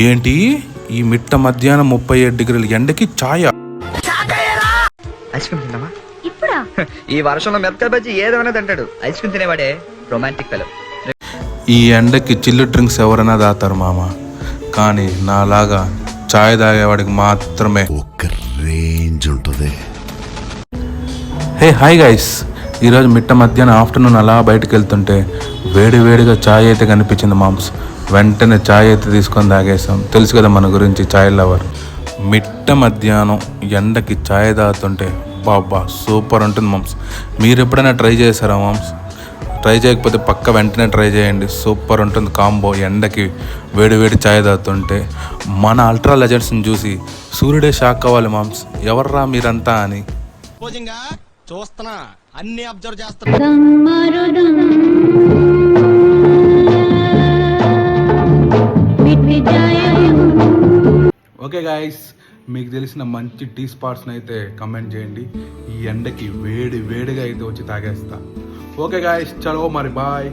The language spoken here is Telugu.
ఏంటి ఈ మిట్ట మధ్యాహ్నం 37 డిగ్రీల ఎండకి ఛాయ? ఐస్ క్రీమ్ తిన్నావా? ఇప్పుడా? ఈ వర్షంలో మిరపకాయ బజ్జీ ఏదేమైనా తింటాడు. ఐస్ క్రీమ్ తినేవాడే రొమాంటిక్ ఫెలో. ఈ ఎండకి చిల్లు డ్రింక్స్ ఎవరైనా తాగుతారు మామ, కానీ నాలాగా ఛాయ్ తాగేవాడికి మాత్రమే ఒక రేంజ్ ఉంటుంది. హే హాయ్ గైస్, ఈరోజు మిట్ట మధ్యాహ్నం ఆఫ్టర్నూన్ అలా బయటకు వెళ్తుంటే వేడిగా ఛాయ్ అయితే కనిపించింది మామ్స్. వెంటనే ఛాయ్ అయితే తీసుకొని తాగేసాం. తెలుసు కదా మన గురించి ఛాయ్ లవర్. మిట్ట మధ్యాహ్నం ఎండకి ఛాయ్ తాగుతుంటే బాబా సూపర్ ఉంటుంది మామ్స్. మీరు ఎప్పుడైనా ట్రై చేశారా మామ్స్? ట్రై చేయకపోతే పక్క వెంటనే ట్రై చేయండి. సూపర్ ఉంటుంది కాంబో. ఎండకి వేడి ఛాయ్ తాగుతుంటే మన అల్ట్రా లెజెండ్స్ని చూసి సూర్యుడే షాక్ అవ్వాలి మామ్స్. ఎవర్రా మీరంతా అని. చూస్తున్నా, అన్ని అబ్జర్వ్ చేస్తున్నా. ఓకే గాయస్, మీకు తెలిసిన మంచి టీ స్పాట్స్ని అయితే కమెంట్ చేయండి. ఈ ఎండకి వేడిగా అయితే వచ్చి తాగేస్తా. ఓకే గాయస్, చలో మరి బాయ్.